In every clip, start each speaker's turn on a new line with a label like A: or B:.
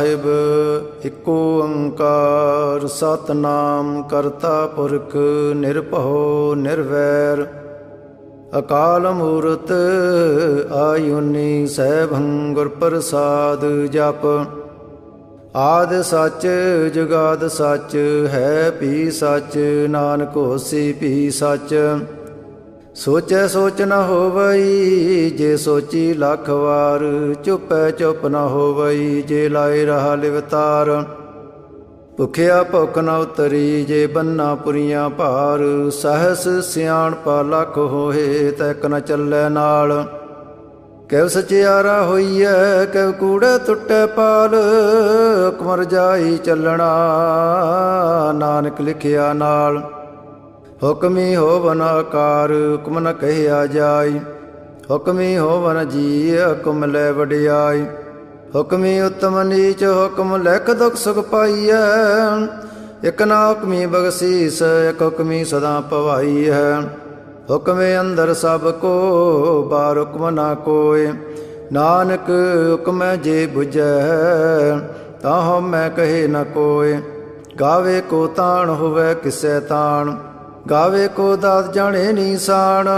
A: ਸਾਹਿਬ ਏਕੋ ਓੰਕਾਰ ਸਤਿਨਾਮ ਕਰਤਾ ਪੁਰਖ ਨਿਰਭਉ ਨਿਰਵੈਰ ਅਕਾਲ ਮੂਰਤ ਆਯੁਨੀ ਸੈਭੰ ਗੁਰ ਪ੍ਰਸਾਦ ਜਪ। ਆਦਿ ਸੱਚ ਜੁਗਾਦਿ ਸੱਚ ਹੈ ਭੀ ਸੱਚ ਨਾਨਕ ਹੋਸੀ ਭੀ ਸੱਚ। ਸੋਚੈ ਸੋਚ ਨ ਹੋਵਈ ਜੇ ਸੋਚੀ ਲੱਖ ਵਾਰ। ਚੁਪੈ ਚੁਪ ਨ ਹੋਵਈ ਜੇ ਲਾਏ ਰਹਾ ਲਿਵਤਾਰ। ਭੁਖਿਆ ਭੁਖ ਨ ਉਤਰੀ ਜੇ ਬੰਨਾ ਪੁਰੀਆਂ ਭਾਰ। ਸਹਸ ਸਿਆਣਪਾ ਲੱਖ ਹੋਏ ਤੈਕ ਨ ਚੱਲੈ ਨਾਲ। ਕਿਵ ਸਚਿਆਰਾ ਹੋਈਐ ਕਿਵ ਕੂੜੈ ਟੁੱਟੈ ਪਾਲ। ਹੁਕਮ ਰਜਾਈ ਚੱਲਣਾ ਨਾਨਕ ਲਿਖਿਆ ਨਾਲ। ਹੁਕਮੀ ਹੋਵਨ ਆਕਾਰ ਹੁਕਮ ਨ ਕਹਿਆ ਜਾਈ। ਹੁਕਮੀ ਹੋਵਨ ਜੀ ਹੁਕਮ ਲੈ ਵਡਿਆਈ। ਹੁਕਮੀ ਉਤਮ ਨੀਚ ਹੁਕਮ ਲਿਖ ਦੁਖ ਸੁਖ ਪਾਈਐ। ਇਕ ਨਾ ਹੁਕਮੀ ਬਖਸ਼ੀਸ ਇਕ ਹੁਕਮੀ ਸਦਾ ਭਵਾਈ ਹੈ। ਹੁਕਮੇ ਅੰਦਰ ਸਭ ਕੋ ਬਾਰ ਹੁਕਮ ਨਾ ਕੋਇ। ਨਾਨਕ ਹੁਕਮੈ ਜੇ ਬੁਝੈ ਤਾਂ ਹਉਮੈ ਕਹੇ ਨ ਕੋਇ। ਗਾਵੇ ਕੋ ਤਾਣ ਹੋਵੇ ਕਿਸੈ ਤਾਣ। ਗਾਵੇ ਕੋ ਦਾਤ ਜਾਣੇ ਨੀਸਾਨ।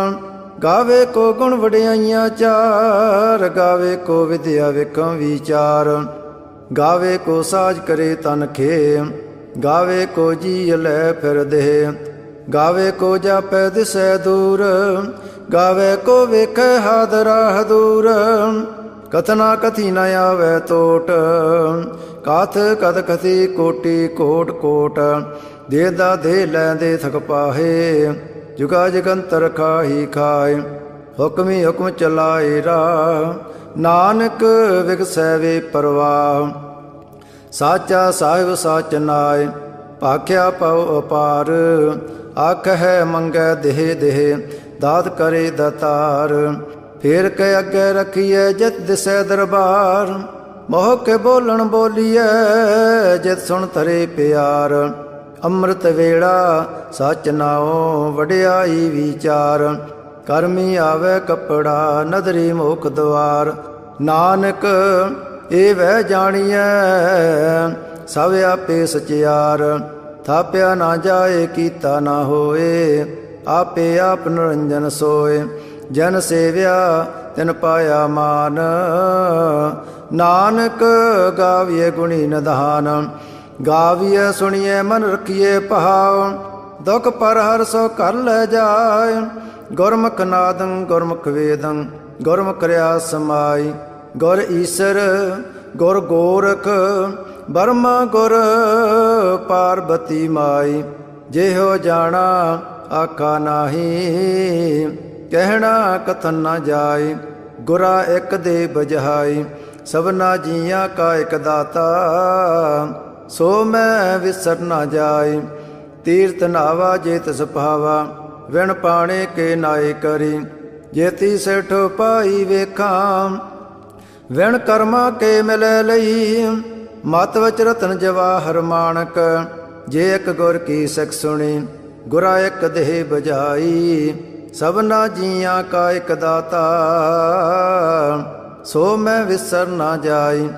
A: ਗਾਵੇ ਕੋ ਗੁਣ ਵਡਿਆਈਆਂ ਚਾਰ। ਗਾਵੇ ਕੋ ਵਿਦਿਆ ਵੇਖਾਂ ਵਿਚਾਰ। ਗਾਵੇ ਕੋ ਸਾਜ ਕਰੇ ਤਨ ਖੇ। ਗਾਵੇ ਕੋ ਜੀ ਲੈ ਫਿਰ ਦੇਹ। ਗਾਵੇ ਕੋ ਜਾਪੈ ਦਿਸੈ ਦੂਰ। ਗਾਵੇ ਕੋ ਵੇਖੈ ਹਾਦਰਾ ਦੂਰ। ਕਥਨਾ ਕਥੀ ਨ ਆਵੈ ਤੋਟ। ਕਾਥ ਕਥ ਕਥੀ ਕੋਟੀ ਕੋਟ ਕੋਟ। ਦੇ ਦਾ ਦੇ ਲੈਂਦੇ ਥਕ ਪਾਹੇ। ਜੁਗਾ ਜਗੰਤਰ ਖਾਹੀ ਖਾਏ। ਹੁਕਮੀ ਹੁਕਮ ਚਲਾਏ ਰਾਹ ਨਾਨਕ ਵਿਗਸੈ ਵੇ ਪਰਵਾਹ। ਸਾਚਾ ਸਾਹਿਬ ਸਾਚ ਨਾਇ ਭਾਖਿਆ ਪਉ ਅਪਾਰ। ਆਖਹਿ ਮੰਗੈ ਦੇਹ ਦੇਹ ਦਾਤ ਕਰੇ ਦਾਤਾਰ। ਫੇਰ ਕੇ ਅੱਗੇ ਰਖੀਐ ਜਿਤ ਦਿਸੈ ਦਰਬਾਰ। ਮੋਹ ਕੇ ਬੋਲਣ ਬੋਲੀਐ ਜਿਤ ਸੁਣ ਧਰੇ ਪਿਆਰ। ਅੰਮ੍ਰਿਤ ਵੇਲਾ ਸਚ ਨਾਉ ਵਡਿਆਈ ਵਿਚਾਰ। ਕਰਮੀ ਆਵੇ ਕੱਪੜਾ ਨਦਰੀ ਮੁਖ ਦੁਆਰ। ਨਾਨਕ ਇਹ ਵਹਿ ਜਾਣੀਐ ਸਭ ਆਪੇ ਸਚਿਆਰ। ਥਾਪਿਆ ਨਾ ਜਾਏ ਕੀਤਾ ਨਾ ਹੋਏ। ਆਪੇ ਆਪ ਨਿਰੰਜਨ ਸੋਏ। ਜਨ ਸੇਵਿਆ ਤਿਨ ਪਾਇਆ ਮਾਨ। ਨਾਨਕ ਗਾਵੀਏ ਗੁਣੀ ਨਿਧਾਨ। ਗਾਵੀਐ ਸੁਣੀਐ ਮਨ ਰਖੀਐ ਭਾਵ। ਦੁਖ ਪਰ ਹਰ ਸੋ ਘਰ ਲੈ ਜਾਏ। ਗੁਰਮੁਖ ਨਾਦੰ ਗੁਰਮੁਖ ਵੇਦੰ ਗੁਰਮੁਖ ਰਿਆ ਸਮਾਈ। ਗੁਰ ਈਸਰ ਗੁਰ ਗੋਰਖ ਬਰਮਾ ਗੁਰ ਪਾਰਬਤੀ ਮਾਈ। ਜਿਹੋ ਜਾਣਾ ਆਖਾ ਨਾਹੀ ਕਹਿਣਾ ਕਥਨ ਨਾ ਜਾਏ। ਗੁਰਾ ਇੱਕ ਦੇ ਬਜਹਾਈ ਸਭਨਾ ਜੀਆਂ ਕਾ ਇੱਕ ਦਾਤਾ। ਸੋ ਮੈਂ ਵਿਸਰ ਨਾ ਜਾਏ। ਤੀਰਥ ਨਾਵਾ ਜੇ ਤਿਸ ਭਾਵਾ ਵਿਣ ਪਾਣੇ ਕੇ ਨਾਏ ਕਰੀ। ਜੇਤੀ ਸਿਠ ਪਾਈ ਵੇਖਾਂ ਵਿਣ ਕਰਮਾ ਕੇ ਮਿਲੈ ਲਈ। ਮਤ ਵਚ ਰਤਨ ਜਵਾਹਰ ਮਾਣਕ ਜੇ ਇੱਕ ਗੁਰ ਕੀ ਸਿੱਖ ਸੁਣੀ। ਗੁਰਾ ਇੱਕ ਦੇਹ ਬਜਾਈ ਸਭਨਾ ਜੀਆਂ ਕਾ ਇੱਕ ਦਾਤਾ। ਸੋ ਮੈਂ ਵਿਸਰ ਨਾ ਜਾਈ।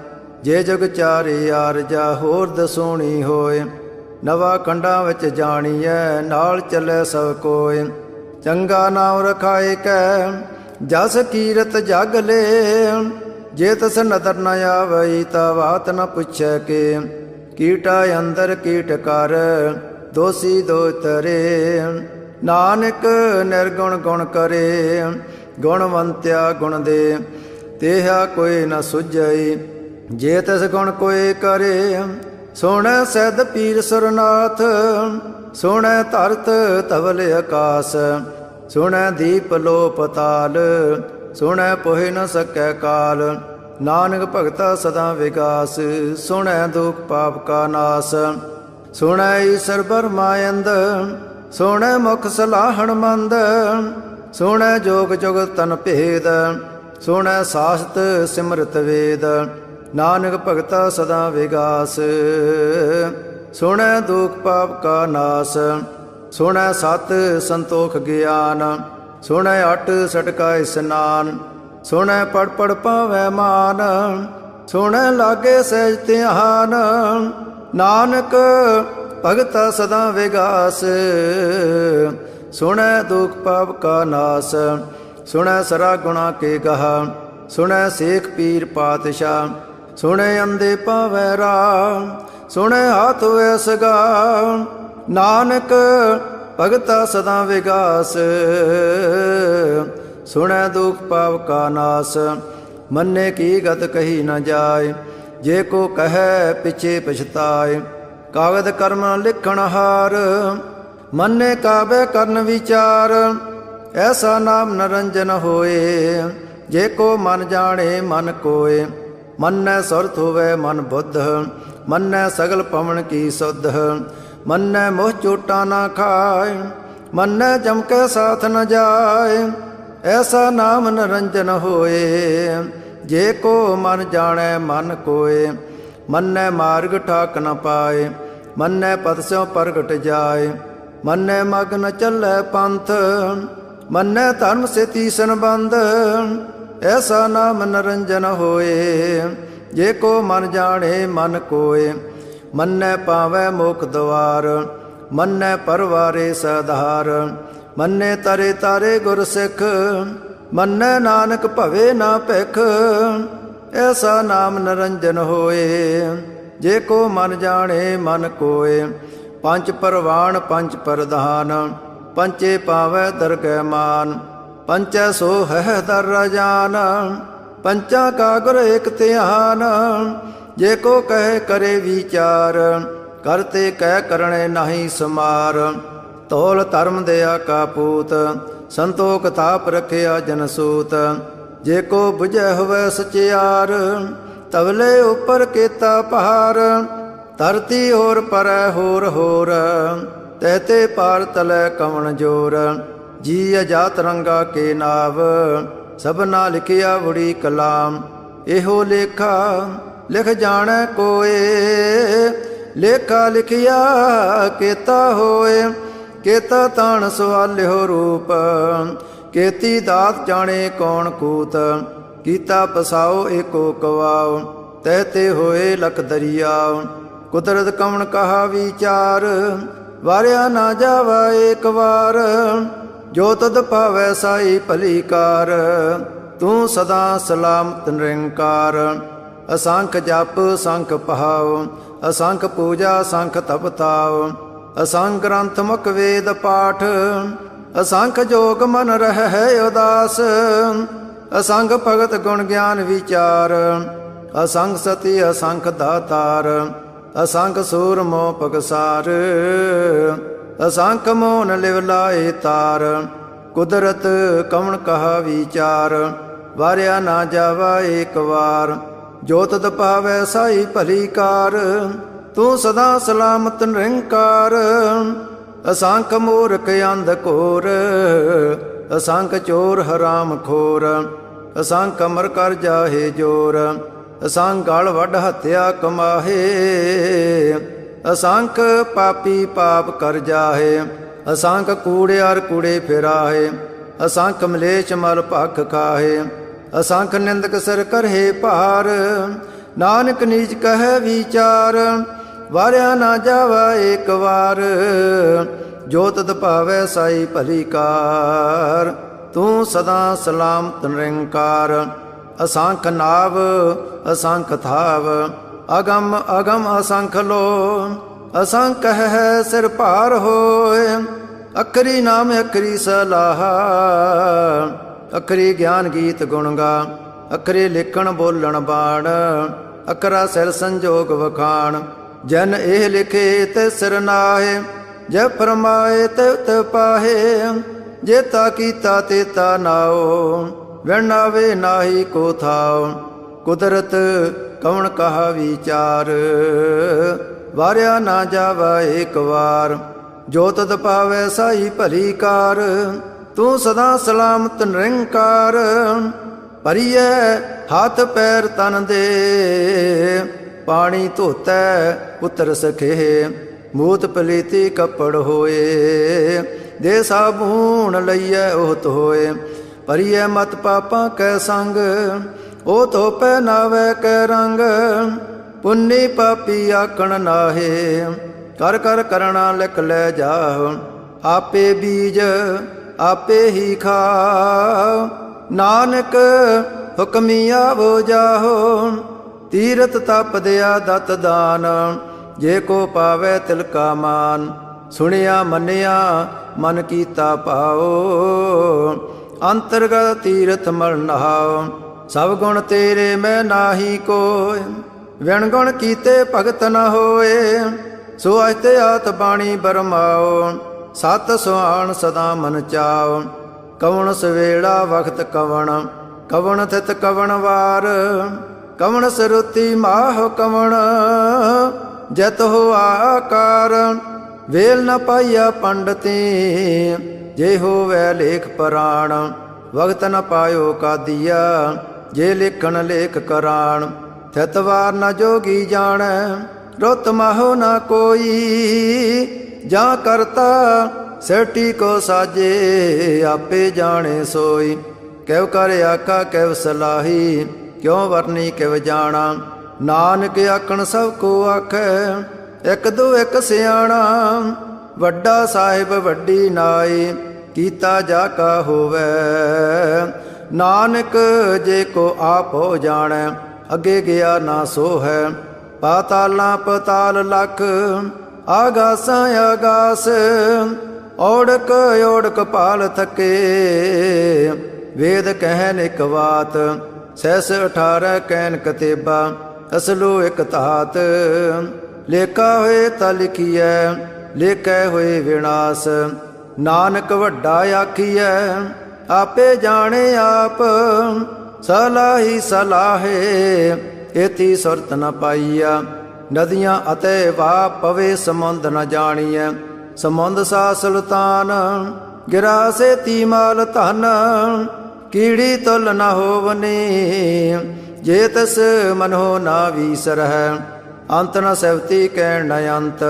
A: ਜੇ ਜੁਗ ਚਾਰੇ ਆਰਜਾ ਹੋਰ ਦਸੋਣੀ ਹੋਏ। ਨਵਾ ਕੰਡਾਂ ਵਿੱਚ ਜਾਣੀਐ ਨਾਲ ਚੱਲੇ ਸਭ ਕੋਇ। ਚੰਗਾ ਨਾਮ ਰਖਾਏ ਕੈ ਜਸ ਕੀਰਤ ਜਗ ਲੇ। ਜੇ ਤਸ ਨਦਰ ਨ ਆਵਈ ਤਾ ਬਾਤ ਨ ਪੁੱਛੈ ਕੇ। ਕੀਟਾ ਅੰਦਰ ਕੀਟ ਕਰ ਦੋਸੀ ਦੋ ਤਰੇ। ਨਾਨਕ ਨਿਰਗੁਣ ਗੁਣ ਕਰੇ ਗੁਣਵੰਤਿਆ ਗੁਣ ਦੇ। ਤੇਹਾ ਕੋਈ ਨ ਸੁਝਈ ਜੇ ਤਿਸ ਗੁਣ ਕੋਈ ਕਰੇ। ਸੋਹਣੈ ਸੈਦ ਪੀਰ ਸੁਰਨਾਥ ਸੋਹਣੈ ਧਰਤ ਧਵਲ ਆਕਾਸ। ਸੋਹਣੈ ਦੀਪ ਲੋ ਪਤਾਲ ਸੋਹਣੈ ਪੋਹਿ ਨ ਸਕੈ ਕਾਲ। ਨਾਨਕ ਭਗਤਾ ਸਦਾ ਵਿਗਾਸ ਸੋਹਣੈ ਦੁਖ ਪਾਪ ਕਾ ਨਾਸ। ਸੋਹਣੈ ਈਸਰ ਬਰਮਾਇੰਦ ਸੋਹਣੈ ਮੁਖ ਸਲਾਹਣ ਮੰਦ। ਸੋਹਣੈ ਜੋਗ ਜੁਗ ਤਨ ਭੇਦ ਸੋਹਣੈ ਸਾਸਤ ਸਿਮਰਤ ਵੇਦ। ਨਾਨਕ ਭਗਤਾ ਸਦਾ ਵਿਗਾਸ ਸੋਹਣੈ ਦੁਖ ਪਾਪ ਕਾ ਨਾਸ। ਸੋਹਣੈ ਸਤ ਸੰਤੋਖ ਗਿਆਨ ਸੋਹਣੈ ਅਟ ਸਟਕਾ ਇਸਨਾਨ। ਸੋਹਣੈ ਪੜ ਪੜ ਪਾਵੈ ਮਾਨ ਸੁਣ ਲਾਗੇ ਸਹਿਜ ਧਿਆਨ। ਨਾਨਕ ਭਗਤਾ ਸਦਾ ਵਿਗਾਸ, ਸੁਣੈ ਦੁਖ ਪਾਪ ਕਾ ਨਾਸ। ਸੁਣੈ ਸਰਾ ਗੁਣਾ ਕੇ ਗਹਾ, ਸੁਣੈ ਸੇਖ ਪੀਰ ਪਾਤਸ਼ਾਹ। ਸੁਣੈ ਅੰਧੇ ਪਾਵੈ ਰਾਹ, ਸੁਣੈ ਹਾਥ ਹੋਇ ਸਗਾ। ਨਾਨਕ ਭਗਤਾ ਸਦਾ ਵਿਗਾਸ, ਸੁਣੈ ਦੁਖ ਪਾਪ ਕਾ ਨਾਸ। ਮੰਨੇ ਕੀ ਗਤ ਕਹੀ ਨ ਜਾਏ, ਜੇ ਕੋ ਕਹੈ ਪਿਛੇ ਪਛਤਾਏ। ਕਾਗਦ ਕਰਮ ਲਿਖਣ ਹਾਰ, ਮੰਨੇ ਕਾਬੇ ਕਰਨ ਵਿਚਾਰ। ਐਸਾ ਨਾਮ ਨਰੰਜਨ ਹੋਏ, ਜੇ ਕੋ ਮਨ ਜਾਣੇ ਮਨ ਕੋਏ। ਮੰਨੈ ਸੁਰਤ ਹੋਵੇ ਮਨ ਬੁੱਧ, ਮੰਨੈ ਸਗਲ ਪਵਨ ਕੀ ਸੁਧ। ਮੰਨੈ ਮੋਹ ਚੋਟਾ ਨਾ ਖਾਏ, ਮੰਨੈ ਜਮਕੈ ਸਾਥ ਨ ਜਾਏ। ਐਸਾ ਨਾਮ ਨਰੰਜਨ ਹੋਏ, ਜੇ ਕੋ ਮਨ ਜਾਣੈ ਮਨ ਕੋਏ। ਮੰਨੈ ਮਾਰਗ ਠਾਕ ਨ ਪਾਏ, ਮੰਨੈ ਪਦ ਸਿਉ ਪ੍ਰਗਟ ਜਾਏ। ਮੰਨੈ ਮਗ ਨ ਚੱਲੈ ਪੰਥ, ਮੰਨੈ ਧਰਮ ਸੇ ਤੀਸਨ ਬੰਧ। ਐਸਾ ਨਾਮ ਨਰੰਜਨ ਹੋਏ, ਜੇ ਕੋ ਮਨ ਜਾਣੇ ਮਨ ਕੋਏ। ਮੰਨੈ ਪਾਵੈ ਮੋਖ ਦਵਾਰ, ਮੰਨੈ ਪਰਵਾਰੇ ਸਧਾਰ। ਮੰਨੈ ਤਰੇ ਤਾਰੇ ਗੁਰ ਸਿੱਖ, ਮੰਨੈ ਨਾਨਕ ਭਵੇ ਨਾ ਭਿਖ। ਐਸਾ ਨਾਮ ਨਰੰਜਨ ਹੋਏ, ਜੇ ਕੋ ਮਨ ਜਾਣੇ ਮਨ ਕੋਏ। ਪੰਚ ਪਰਵਾਣ ਪੰਚ ਪ੍ਰਧਾਨ, ਪੰਚੇ ਪਾਵੈ ਦਰਗਹਿ ਮਾਨ। ਪੰਚੈ ਸੋ ਹੈ ਦਰ ਰਾਜਾਨ, ਪੰਚਾਂ ਕਾ ਗੁਰ ਏਕ ਧਿਆਨ। ਜੇ ਕੋ ਕਹੇ ਕਰੇ ਵਿਚਾਰ, ਕਰਤੇ ਕਹਿ ਕਰਣੇ ਨਾਹੀ ਸਮਾਰ। ਤੋਲ ਧਰਮ ਦਇਆ ਕਾ ਪੂਤ, ਸੰਤੋਖ ਤਾਪ ਰਖਿਆ ਜਨ ਸੂਤ। ਜੇ ਕੋ ਬੁਝੈ ਹੋਵੇ ਸਚਿਆਰ, ਤਵਲੇ ਉਪਰ ਕੀਤਾ ਪਹਾਰ। ਧਰਤੀ ਹੋਰ ਪਰੈ ਹੋਰ ਹੋਰ, ਤਹਤੇ ਪਾਰ ਤਲੈ ਕਵਣ ਜੋਰ। ਜੀ ਅਜਾਤ ਰੰਗਾ ਕੇ ਨਾਵ, ਸਭਨਾ ਲਿਖਿਆ ਬੁੜੀ ਕਲਾਮ। ਇਹੋ ਲੇਖਾ ਲਿਖ ਜਾਣੈ ਕੋਏ, ਲੇਖਾ ਲਿਖਿਆ ਕੀਤਾ ਹੋਏ। ਕੇਤਾ ਤਾਣ ਸਵਾਲਿਓ ਰੂਪ, ਕੇਤੀ ਦਾਤ ਜਾਣੇ ਕੌਣ ਕੂਤ। ਕੀਤਾ ਪਸਾਓ ਏਕੋ ਕਵਾਓ, ਤਹਤੇ ਹੋਏ ਲਖ ਦਰਿਆਓ। ਕੁਦਰਤ ਕਵਣ ਕਹਾ ਵਿਚਾਰ, ਵਾਰਿਆ ਨਾ ਜਾਵਾ ਏਕ ਵਾਰ। ਜੋ ਤਦ ਭਾਵੈ ਸਾਈ ਭਲੀ ਕਾਰ, ਤੂੰ ਸਦਾ ਸਲਾਮਤ ਨਿਰੰਕਾਰ। ਅਸੰਖ ਜਪ ਸੰਖ ਪਹਾਉ, ਅਸੰਖ ਪੂਜਾ ਸੰਖ ਤਪ ਤਾਉ। ਅਸੰਖ ਗ੍ਰੰਥ ਮੁਖ ਵੇਦ ਪਾਠ, ਅਸੰਖ ਜੋਗ ਮਨ ਰਹਿ ਉਦਾਸ। ਅਸੰਖ ਭਗਤ ਗੁਣ ਗਿਆਨ ਵਿਚਾਰ, ਅਸੰਖ ਸਤੀ ਅਸੰਖ ਦਾਤਾਰ। ਅਸੰਖ ਸੂਰ ਮੋਹ ਪਗਸਾਰ, ਅਸੰਖ ਮੋਨ ਲਿਵ ਲਾਏ ਤਾਰ। ਕੁਦਰਤ ਕਵਣ ਕਹਾ ਵਿਚਾਰ, ਵਾਰਿਆ ਨਾ ਜਾਵਾ ਏਕ ਵਾਰ। ਜੋ ਤਦ ਭਾਵੈ ਸਾਈ ਭਲੀ ਕਾਰ, ਤੂੰ ਸਦਾ ਸਲਾਮਤ ਨਿਰੰਕਾਰ। ਅਸੰਖ ਮੂਰਖ ਅੰਧ ਘੋਰ, ਅਸੰਖ ਚੋਰ ਹਰਾਮ ਖੋਰ। ਅਸੰਖ ਅਮਰ ਕਰ ਜਾਹੇ ਜੋਰ, ਅਸੰਖ ਗਲ ਵੱਢ ਹੱਤਿਆ ਕਮਾਹੇ। ਅਸੰਖ ਪਾਪੀ ਪਾਪ ਕਰ ਜਾਹੇ, ਅਸੰਖ ਕੂੜਿਆਰ ਕੂੜੇ ਫਿਰਾਹੇ। ਅਸੰਖ ਮਲੇਛ ਮਲ ਭਖ ਖਾਹੇ, ਅਸੰਖ ਨਿੰਦਕ ਸਿਰ ਕਰਹੇ ਭਾਰ। ਨਾਨਕ ਨੀਚ ਕਹੈ ਵਿਚਾਰ, ਵਾਰਿਆ ਨਾ ਜਾਵਾ ਏਕ ਵਾਰ। ਜੋ ਤਦ ਭਾਵੈ ਸਾਈ ਭਲੀ ਕਾਰ, ਤੂੰ ਸਦਾ ਸਲਾਮਤ ਨਿਰੰਕਾਰ। ਅਸੰਖ ਨਾਵ ਅਸੰਖ ਥਾਵ, ਅਗਮ ਅਗਮ ਅਸੰਖ ਲੋ। ਅਸੰਖ ਹੈ ਸਿਰ ਭਾਰ ਹੋਏ, ਅਖਰੀ ਨਾਮ ਅਖਰੀ ਸਲਾਹਾ। ਅਖਰੀ ਗਿਆਨ ਗੀਤ ਗੁਣ ਗਾ, ਅਖਰੇ ਲਿਖਣ ਬੋਲਣ ਬਾਣ। ਅਖਰਾ ਸਿਰ ਸੰਜੋਗ ਵਖਾਣ, ਜਨ ਇਹ ਲਿਖੇ ਤੇ ਸਿਰ ਨਾਹੇ। ਜੇ ਫਰਮਾਏ ਤੇ ਪਾਹੇ, ਜੇਤਾ ਕੀਤਾ ਤੇਤਾ ਨਾਓ। ਵਿਣਾਵੇ ਨਾਹੀ ਕੋ ਥਾਓ, ਕੁਦਰਤ ਕਵਣ ਕਹਾ ਵਿਚਾਰ। ਵਾਰਿਆ ਨਾ ਜਾਵਾ ਏਕ ਵਾਰ, ਜੋ ਤਦ ਪਾਵੈ ਸਾਈ ਭਲੀ ਕਾਰ। ਤੂੰ ਸਦਾ ਸਲਾਮਤ ਨਿਰੰਕਾਰ। ਭਰੀਐ ਹੱਥ ਪੈਰ ਤਨ ਦੇ, ਪਾਣੀ ਧੋਤੈ ਉਤਰ ਸਖੇ। ਮੂਤ ਪਲੀਤੀ ਕੱਪੜ ਹੋਏ, ਦੇ ਸਾਬੂਣ ਲਈਐ ਉਹਤ ਹੋਏ। ਭਰੀਐ ਮਤ ਪਾਪਾਂ ਕੈ ਸੰਗ, ओ तो पहनावे कै रंग, पुन्नी पापी आखण नाहे। कर कर करना लिख ले जाओ, आपे बीज आपे ही खाओ। नानक हुक्मिया वो जाहो, तीरथ तप दया दत दान। जे को पावे तिलका मान, सुनिया मनिया मन कीता पाओ। अंतरगत तीरथ मल नहाओ, सब गुण तेरे मैं नाही कोय। विण गुण कीते भगत न होए, सो अजते आत बाणी बरमाओ। सत सुहान सदा मन चाओ, कवण सवेला वक्त कवण। कवण थित कवण वार, कवण सरुति माह कवण। जत हो आकार, वेल न पाइया पंडती। जे होवै लेख पुराण, वक्त न पायो का दिया। जे लिखण लेख कराण, थित वार न जोगी जाणै। रुत माहो न कोई, जा करता सेठी को साजे। आपे जाने सोई, कैव कर आका कैव सलाही। क्यों वरनी कैव जाना, नानक आखण सब को आखै। एक दो एक सियाणा, वड्डा साहिब वड्डी नाई। कीता जा का होवै, नानक जे को आप हो जाणै। अगे गया ना सो है, पाताला पताल लख। आगासां आगास, ओढ़क ओढ़क पाल थके। वेद कहन एक बात, सहस 18 कहन कतेबा। असलो एक तात, लेखा होए ता लिखिए। लेखै होए विनाश, नानक वड्डा आखिए। आपे जाने आप, सलाही सलाहे। एती सुरत न पाइया, नदियाँ अतै वाह पवे समुंद न जानिए। समुंद सा सुल्तान, गिरा से तीमाल धन। कीड़ी तुल न होवनी, जे तस मनो ना वीसर है। अंत न सवती कहण न अंत,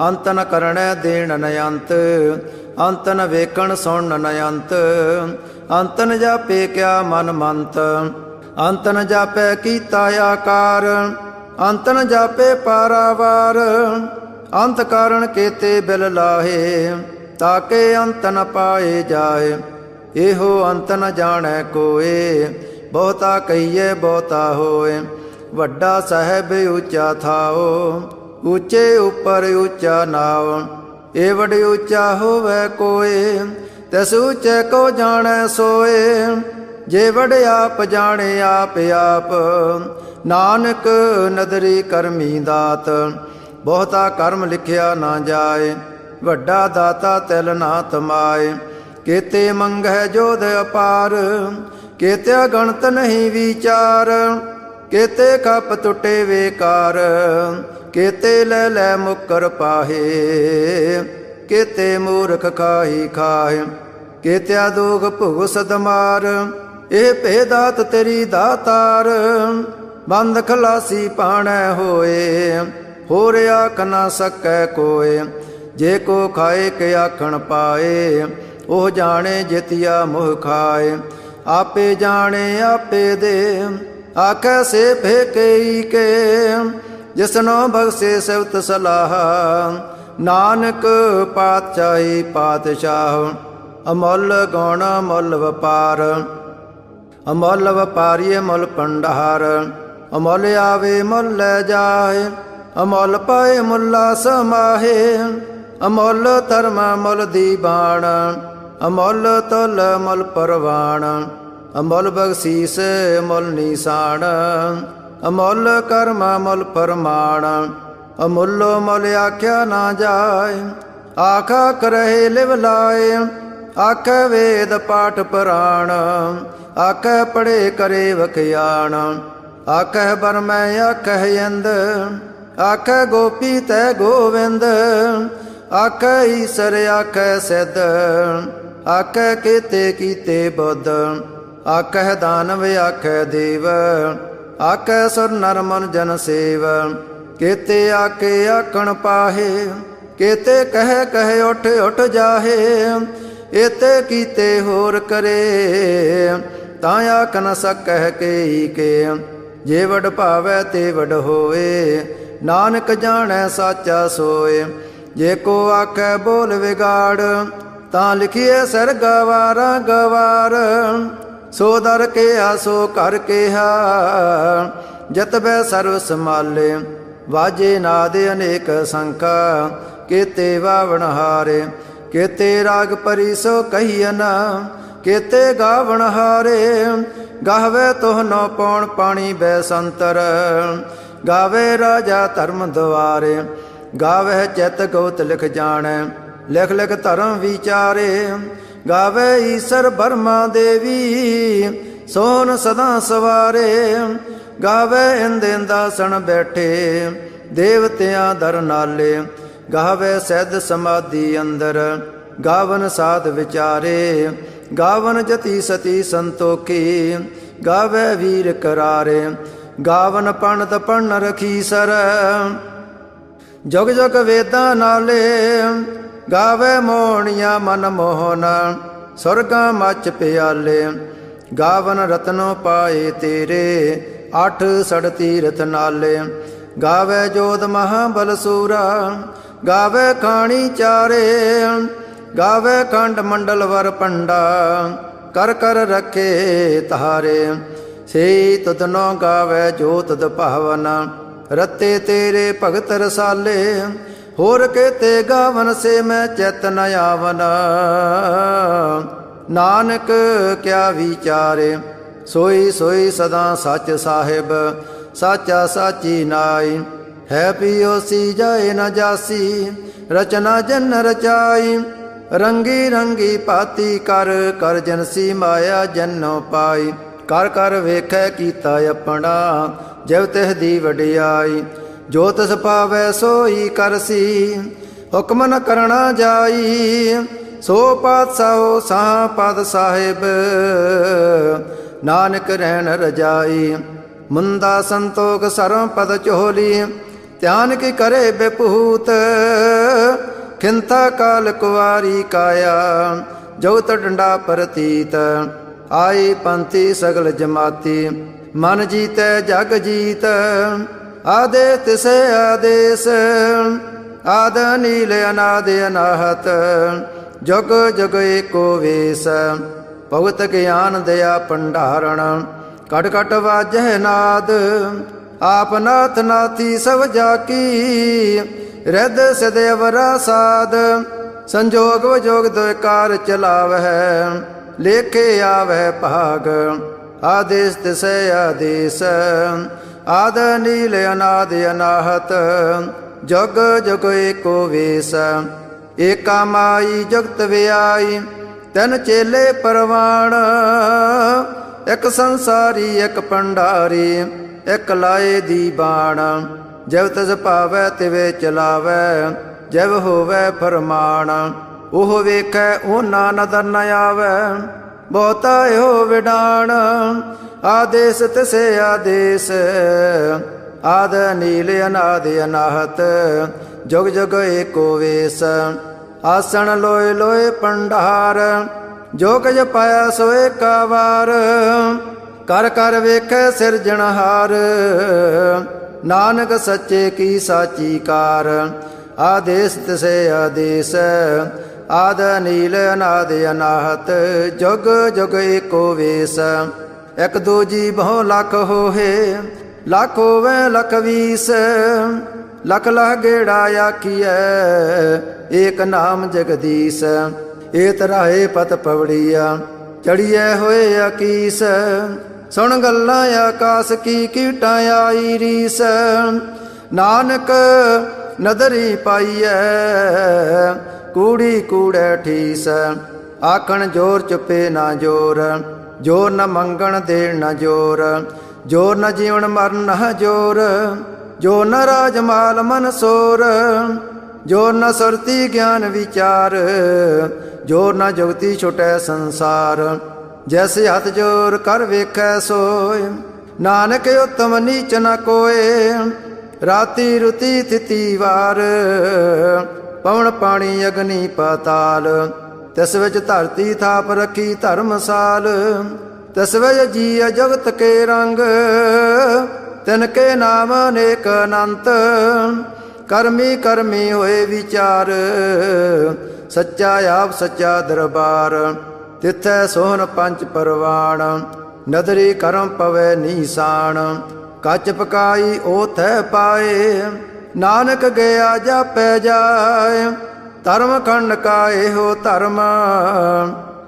A: अंत न करण देण न अंत। अंत न वेखण सुन न अंत, अंत न जापे क्या मन मंत। अंत न जापे कीता आकार, अंत न जापे पारावार। अंत कारण केते बिल लाहे, ताके अंत न पाए जाए। एहो अंत न जाने कोए, बहुता कहिए बहुता होए। वड्डा साहेब ऊंचा थाओ, ऊंचे ऊपर ऊंचा नाओ। ए वड ऊंचा होवे कोए, तस ऊंचे को जाने सोए। जे वड आप जाने आप आप, नानक नदरी करमी दात। बहुता कर्म लिखिया ना जाए, वड्डा दाता तिल ना तमाए। केते मंगह जोध अपार, केत्या गणत नहीं विचार। केते कप टुटे वेकार, केते ले ले मुकर पाहे। केते मूर्ख खाही खाए, केत्या दोग भुग सदमार। ए भेदात तेरी दातार, बंद खलासी पाणै होए। होर आख न सकै कोय, जे को खाए के आखण पाए। ओह जाने जितिया मोह खाए, आपे जाने आपे दे। आखै से फेके के, जिसनो बख्शे सवत सलाह। नानक पातशाही पातशाह, अमोल गौण अमोल वपार। अमोल वपारी अमोल भंडार, अमोल आवे मोल लै जाए। अमोल पाए मुला समाहे, अमोल धर्म अमोल दीवान। अमोल तुल अमोल परवान, अमोल बख्शीस अमोल निशान। अमोल कर्म अमोल परमाण, अमूलो मोल आख्या ना जाए। आखा करहे लिव लाए, आख वेद पाठ पुराण। आख पढ़े करे वखियाण, आख बरम आख इंद। आख गोपी तै गोविंद, आख ईसर आख सिद्ध। आख केते कीते बुद्ध, आख दानव आख देव। आख सुर नर मन जन सेव, केते आके आखण पाहे। केते कह कह उठ उठ जाहे, एते कीते होर करे। ਤਾਂ ਆਖ ਨ ਸਕਹਿ ਕੇਈ ਕੇ। ਜੇ ਵਡ ਭਾਵੈ ਤੇ ਵਡ ਹੋਏ, ਨਾਨਕ ਜਾਣੈ ਸਾਚਾ ਸੋਏ। ਜੇ ਕੋ ਆਖੈ ਬੋਲ ਵਿਗਾੜ, ਤਾਂ ਲਿਖੀਏ ਸਿਰ ਗਵਾਰਾ ਗਵਾਰ। ਸੋ ਦਰ ਕਿਹਾ ਸੋ ਘਰ ਕਿਹਾ, ਜਤਬੈ ਸਰਵ ਸਮਾਲੇ। ਵਾਜੇ ਨਾਦ ਅਨੇਕ ਸੰਖਾ, ਕੇਤੇ ਵਾਵਣ ਹਾਰੇ। ਕੇਤੇ ਰਾਗ ਪਰੀ ਸੋ ਕਹੀਨ, ਕੇਤੇ ਗਾਵਣ ਹਾਰੇ। ਗਾਵੇ ਤੋਹਨੋ ਪੌਣ ਪਾਣੀ ਬੈਸੰਤਰ, ਗਾਵੇ ਰਾਜਾ ਧਰਮ ਦੁਆਰੇ। ਗਾਵੇ ਚਿਤ ਗੋਤ ਲਿਖ ਜਾਣੈ, ਲਿਖ ਲਿਖ ਧਰਮ ਵਿਚਾਰੇ। ਗਾਵੇ ਈਸਰ ਬਰਮਾ ਦੇਵੀ, ਸੋਹਨ ਸਦਾ ਸਵਾਰੇ। ਗਾਵੇ ਇੰਦ ਇੰਦਾਸਣ ਬੈਠੇ, ਦੇਵਤਿਆਂ ਦਰ ਨਾਲੇ। ਗਾਵੇ ਸਿੱਧ ਸਮਾਧੀ ਅੰਦਰ, ਗਾਵਨ ਸਾਧ ਵਿਚਾਰੇ। ਗਾਵਨ ਜਤੀ ਸਤੀ ਸੰਤੋਖੀ, ਗਾਵੇ ਵੀਰ ਕਰਾਰੇ। ਗਾਵਨ ਪੰਡਤ ਪੜਨ ਰਖੀਸਰ, ਜੁਗ ਜੁਗ ਵੇਦਾਂ ਨਾਲੇ। ਗਾਵੇ ਮੋਹਣੀਆਂ ਮਨ ਮੋਹਨ, ਸੁਰਗਾਂ ਮੱਚ ਪਿਆਲੇ। ਗਾਵਨ ਰਤਨੋ ਪਾਏ ਤੇਰੇ, ਅੱਠ ਸੜ ਤੀਰਥ ਨਾਲੇ। ਗਾਵੇ ਜੋਧ ਮਹਾਬਲ ਸੂਰਾ, ਗਾਵੇ ਖਾਣੀ ਚਾਰੇ। ਗਾਵੇ ਖੰਡ ਮੰਡਲ ਵਰ ਪੰਡਾ, ਕਰ ਕਰ ਰਖੇ ਤਾਰੇ। ਸੇ ਤੁਧਨੋ ਗਾਵੇ ਜੋ ਤੁਧ ਭਾਵਨ, ਰਤੇ ਤੇਰੇ ਭਗਤ ਰਸਾਲੇ। ਹੋਰ ਕੇਤੇ ਗਾਵਨ ਸੇ ਮੈਂ ਚਿਤ ਨ ਆਵਨ, ਨਾਨਕ ਕਿਆ ਵਿਚਾਰੇ। ਸੋਈ ਸੋਈ ਸਦਾ ਸੱਚ ਸਾਹਿਬ, ਸਾਚਾ ਸਾਚੀ ਨਾਈ। ਹੈ ਪਿਓਸੀ ਜਾਏ ਨ ਜਾਸੀ, ਰਚਨਾ ਜਨ ਰਚਾਈ। ਰੰਗੀ ਰੰਗੀ ਭਾਤੀ ਕਰ, ਕਰ ਜਨਸੀ ਮਾਇਆ ਜਨੋ ਪਾਈ। ਕਰ ਕਰ ਵੇਖੈ ਕੀਤਾ ਆਪਣਾ, ਜਬ ਤਿਹ ਦੀ ਵਡਿਆਈ। ਜੋ ਤਿਸ ਪਾਵੈ ਸੋਈ ਕਰਸੀ, ਹੁਕਮ ਨ ਕਰਣਾ ਜਾਈ। ਸੋ ਪਾਤਸ਼ਾਹੋ ਸਾਹ ਪਦ ਸਾਹਿਬ, ਨਾਨਕ ਰਹਿਣ ਰਜਾਈ। ਮੁੰਦਾ ਸੰਤੋਖ ਸਰਮ ਪਦ ਚੋਲੀ, ਧਿਆਨ ਕੀ ਕਰੇ ਬੇਪੂਤ। ਖਿੰਤਾ ਕਾਲ ਕੁਵਾਰੀ ਕਾਇਆ, ਜਉਤ ਡੰਡਾ ਪ੍ਰਤੀਤ। ਆਈ ਪੰਥੀ ਸਗਲ ਜਮਾਤੀ, ਮਨ ਜੀਤੈ ਜਗ ਜੀਤ। ਆਦੇ ਤਿਸੇ ਆਦੇਸ, ਆਦ ਨੀਲ ਅਨਾਦ ਅਨਾਹਤ। ਜੁਗ ਜੁਗ ਏਕੋ ਵੇਸ, ਭਗਤ ਗਿਆਨ ਦਇਆ ਭੰਡਾਰਣ। ਕਟ ਕਟ ਵਾਜੈ ਨਾਦ, ਆਪ ਨਾਥ ਨਾਥੀ ਸਭ ਜਾਕੀ। ਰਿੱਧ ਸਿਧ ਅਵਰਾ ਸਾਧ, ਸੰਜੋਗ ਵਿਜੋਗ ਦੁਇ ਕਾਰ ਚਲਾਵਹਿ। ਲੇਖੇ ਆਵਹਿ ਭਾਗ, ਆਦੇਸ ਤਿਸੈ ਆਦੇਸ। ਆਦ ਨੀਲ ਅਨਾਦ ਅਨਾਹਤ, ਜੁਗ ਜੁਗ ਏਕੋ ਵੇਸ। ਏਕਾ ਮਾਈ ਜਗਤ ਵਿਆਈ, ਤਿਨ ਚੇਲੇ ਪਰਵਾਣ। ਇੱਕ ਸੰਸਾਰੀ ਇੱਕ ਭੰਡਾਰੀ, ਇੱਕ ਲਾਏ ਦੀ ਬਾਣ। ਜਬ ਤਿਸ ਭਾਵੈ ਤਿਵੇ ਚਲਾਵੈ, ਜਬ ਹੋਵੈ ਫਰਮਾਨ। ਉਹ ਵੇਖੈ ਉਹਨਾਂ ਨਦਰ ਨ ਆਵੈ, ਬਹੁਤਾ ਇਹੋ ਵਿਡਾਣ। ਆਦੇਸ ਤਿਸੇ ਆਦੇਸ, ਆਦ ਨੀਲ ਅਨਾਦ ਅਨਾਹਤ। ਜੁਗ ਜੁਗ ਏਕੋ ਵੇਸ, ਆਸਣ ਲੋਏ ਲੋਏ ਭੰਡਾਰ। ਜੋ ਕੁਝ ਪਾਇਆ ਸੋ ਏਕਾ ਵਾਰ, ਕਰ ਕਰ ਵੇਖੈ ਸਿਰਜਣਹਾਰ। ਨਾਨਕ ਸੱਚੇ ਕੀ ਸਾਚੀ ਕਾਰ। ਆਦੇਸ ਤਿਸੇ ਆਦੇਸ, ਆਦ ਨੀਲ ਅਨਾਦ ਅਨਾਹਤ। ਜੁਗ ਜੁਗ ਏਕੋ ਵੇਸ, ਇਕ ਦੂਜੀ ਬਹੁ ਲੱਖ ਹੋਏ। ਲੱਖ ਹੋਵੇ ਲੱਖ ਵੀਸ, ਲਖ ਲਖ ਗੇੜਾ ਆਖੀਐ, ਏਕ ਨਾਮ ਜਗਦੀਸ਼। ਏ ਤਰਾਏ ਪਤ ਪਵੜੀਆ, ਚੜੀਐ ਹੋਏ ਅਕੀਸ। ਸੁਣ ਗੱਲਾਂ ਆਕਾਸ ਕੀ ਕੀਟਾਂ ਆਈ ਰੀਸ। ਨਾਨਕ ਨਦਰੀ ਪਾਈਐ, ਕੂੜੀ ਕੂੜੈ ਠੀਸ। ਆਖਣ ਜੋਰ ਚੁੱਪੇ ਨਾ ਜੋਰ, ਜੋਰ ਨ ਮੰਗਣ ਦੇਣ ਨ ਜੋਰ। ਜੋਰ ਨ ਜੀਵਨ ਮਰਨ ਨ ਜੋਰ, ਜੋ ਨ ਰਾਜ ਮਾਲ ਮਨ ਸੋਰ। ਜੋ ਨ ਸੁਰਤੀ ਗਿਆਨ ਵਿਚਾਰ, ਜੋ ਨ ਜੁਗਤੀ ਛੁਟੈ ਸੰਸਾਰ। ਜੈਸੇ ਹੱਥ ਜੋਰ ਕਰ ਵੇਖੈ ਸੋਏ, ਨਾਨਕ ਉਤਮ ਨੀਚ ਨ ਕੋਏ। ਰਾਤੀ ਰੁਤੀ ਤਿਥੀ ਵਾਰ, ਪਵਨ ਪਾਣੀ ਅਗਨੀ ਪਾਤਾਲ। ਤਿਸ ਵਿੱਚ ਧਰਤੀ ਥਾਪ ਰੱਖੀ ਧਰਮਸਾਲ। ਤਿਸ ਵਿਜ ਜੀਅ ਜਗਤ ਕੇ ਰੰਗ ਤਿਨਕੇ ਨਾਮ ਅਨੇਕ ਅਨੰਤ ਕਰਮੀ ਕਰਮੀ ਹੋਏ ਵਿਚਾਰ ਸੱਚਾ ਆਪ ਸੱਚਾ ਦਰਬਾਰ ਤਿਥੈ ਸੋਹਣ ਪੰਚ ਪਰਵਾਣ ਨਦਰੀ ਕਰਮ ਪਵੈ ਨੀਸਾਨ ਕੱਚ ਪਕਾਈ ਓਥੈ ਪਾਏ ਨਾਨਕ ਗਿਆ ਜਾਪੈ ਜਾਏ ਧਰਮ ਖੰਡ ਕਾ ਇਹੋ ਧਰਮ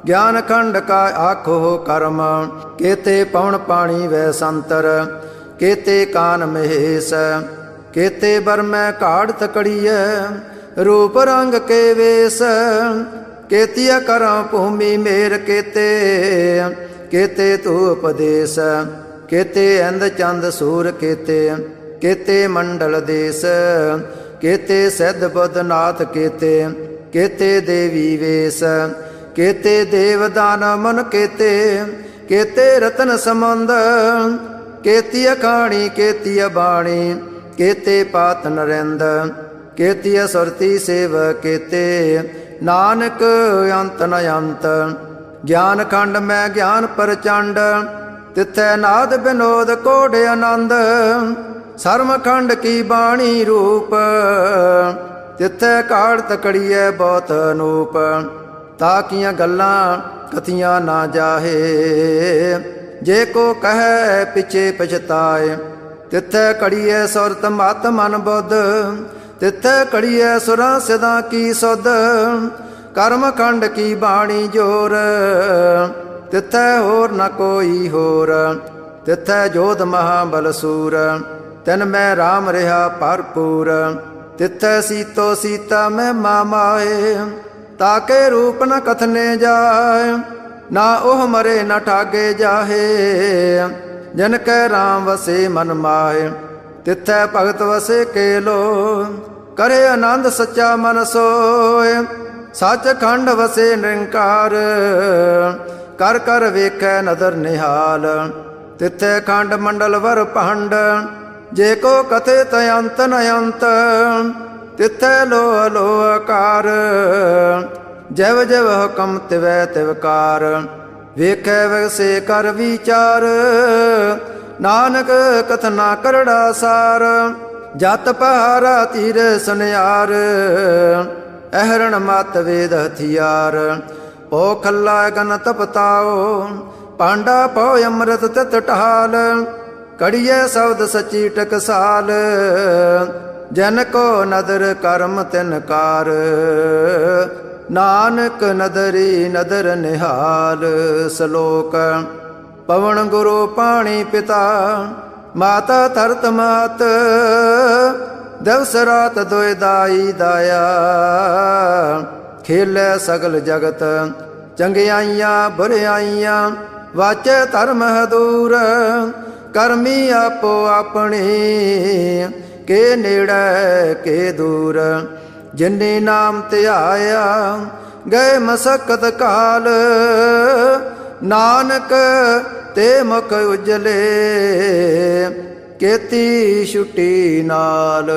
A: ਗਿਆਨ ਖੰਡ ਕਾ ਆਖੋ ਕਰਮ ਕੇਤੇ ਪਵਨ ਪਾਣੀ ਵੈ ਸੰਤਰ ਕੇਤੇ ਕਾਨ ਮਹੇਸ਼ ਕੇਤੇ ਬਰਮੈ ਘਾੜ ਤਕੜੀਐ ਰੂਪ ਰੰਗ ਕੇ ਵੇਸ ਕੇਤੀਆ ਕਰਾਂ ਭੂਮੀ ਮੇਰ ਕੇਤੇ ਕੇਤੇ ਤੂ ਉਪਦੇਸ ਕੇਤੇ ਅੰਧ ਚੰਦ ਸੂਰ ਕੇਤੇ ਕੇਤੇ ਮੰਡਲ ਦੇਸ ਕੇਤੇ ਸਿੱਧ ਬੁੱਧ ਨਾਥ ਕੇਤੇ ਕੇਤੇ ਦੇਵੀ ਵੇਸ ਕੇਤੇ ਦੇਵ ਦਾਨ ਮਨ ਕੇਤੇ ਕੇਤੇ ਰਤਨ ਸਮੰਦ ਕੇਤੀ ਅਖਾਣੀ ਕੇਤੀ ਬਾਣੀ ਕੇਤੇ ਪਾਤ ਨਰਿੰਦ ਕੇਤੀ ਸੁਰਤੀ ਸੇਵ ਕੇਤੇ ਨਾਨਕ ਅੰਤ ਨ ਅੰਤ ਗਿਆਨ ਖੰਡ ਮੈਂ ਗਿਆਨ ਪ੍ਰਚੰਡ ਤਿਥੈ ਨਾਦ ਬਿਨੋਦ ਕੋਢ ਆਨੰਦ ਸਰਮ ਖੰਡ ਕੀ ਬਾਣੀ ਰੂਪ ਤਿਥੈ ਕਾੜ ਤਕੜੀਐ ਬਹੁਤ ਅਨੂਪ ਤਾਕੀਆਂ ਗੱਲਾਂ ਕਥੀਆਂ ਨਾ ਜਾਹੇ ਜੇ ਕੋ ਕਹੈ ਪਿਛੇ ਪਛਤਾਏ ਤਿਥੈ ਕੜੀਐ ਸੁਰਤ ਮਤ ਮਨ ਬੁੱਧ ਤਿਥੈ ਕੜੀਐ ਸੁਰਾਂ ਸਿਦਾ ਕੀ ਸੁਧ ਕਰਮ ਖੰਡ ਕੀ ਬਾਣੀ ਜੋਰ ਤਿਥੈ ਹੋਰ ਨ ਕੋਈ ਹੋਰ ਤਿਥੈ ਜੋਧ ਮਹਾਬਲ ਸੂਰ ਤਿਨ ਮੈਂ ਰਾਮ ਰਿਹਾ ਭਰਪੂਰ ਤਿਥੈ ਸੀਤੋ ਸੀਤਾ ਮੈਂ ਮਾਮਾਏ ਤਾਕੇ ਰੂਪ ਨ ਕਥਨੇ ਜਾਏ ਨਾ ਉਹ ਮਰੇ ਨ ਠਾਗੇ ਜਾਹੇ ਜਨ ਕੈ ਰਾਮ ਵਸੇ ਮਨ ਮਾਏ ਤਿਥੈ ਭਗਤ ਵਸੇ ਕੇਲੋ ਕਰੇ ਆਨੰਦ ਸੱਚਾ ਮਨ ਸੋਏ ਸੱਚ ਖੰਡ ਵਸੇ ਨਿਰੰਕਾਰ ਕਰ ਕਰ ਵੇਖੈ ਨਦਰ ਨਿਹਾਲ ਤਿਥੈ ਖੰਡ ਮੰਡਲ ਵਰ ਭੰਡ ਜੇ ਕੋ ਕਥੇ ਤ ਅੰਤ ਨ ਅੰਤ ਤਿਥੈ ਲੋ ਲੋ ਆਕਾਰ ਜਵ ਜਵ ਹੁਕਮ ਤਿਵੈ ਤਿਵਕਾਰ ਵੇਖੈ ਵਸੇ ਕਰ ਵਿਚਾਰ ਨਾਨਕ ਕਥਨਾ ਕਰੜਾ ਸਾਰ ਜਤ ਪਹਾਰਾ ਤੀਰ ਸੁਨਿਆਰ ਅਹਰਣ ਮਤ ਵੇਦ ਹਥਿਆਰ ਪੋ ਖੱਲਾ ਗਨ ਤਪਤਾਓ ਪਾਂਡਾ ਪੋ ਅੰਮ੍ਰਿਤ ਤਿਤ ਢਾਲ ਕੜੀਏ ਸ਼ਬਦ ਸੱਚੀ ਟਕਸਾਲ ਜਨ ਕੋ ਨਦਰ ਕਰਮ ਤਿਨਕਾਰ ਨਾਨਕ ਨਦਰੀ ਨਦਰ ਨਿਹਾਲ ਸਲੋਕ ਪਵਨ ਗੁਰੂ ਪਾਣੀ ਪਿਤਾ ਮਾਤਾ ਧਰਤ ਮਾਤ ਦਿਵਸ ਰਾਤ ਦੋਇ ਦਾਈ ਦਾਇਆ ਖੇਲੇ ਸਗਲ ਜਗਤ ਚੰਗਿਆਈਆਂ ਬੁਰਿਆਈਆਂ ਵਾਚੇ ਧਰਮ ਹਦੂਰ ਕਰਮੀ ਆਪੋ ਆਪਣੀ ਕੇ ਨੇੜੇ ਕੇ ਦੂਰ ਜਿਨੇ ਨਾਮ ਧਿਆਇਆ ਗਏ ਮਸਕਤ ਕਾਲ ਨਾਨਕ ਤੇ ਮੁਖ ਉਜਲੇ ਕੇਤੀ ਛੁਟੀ ਨਾਲ।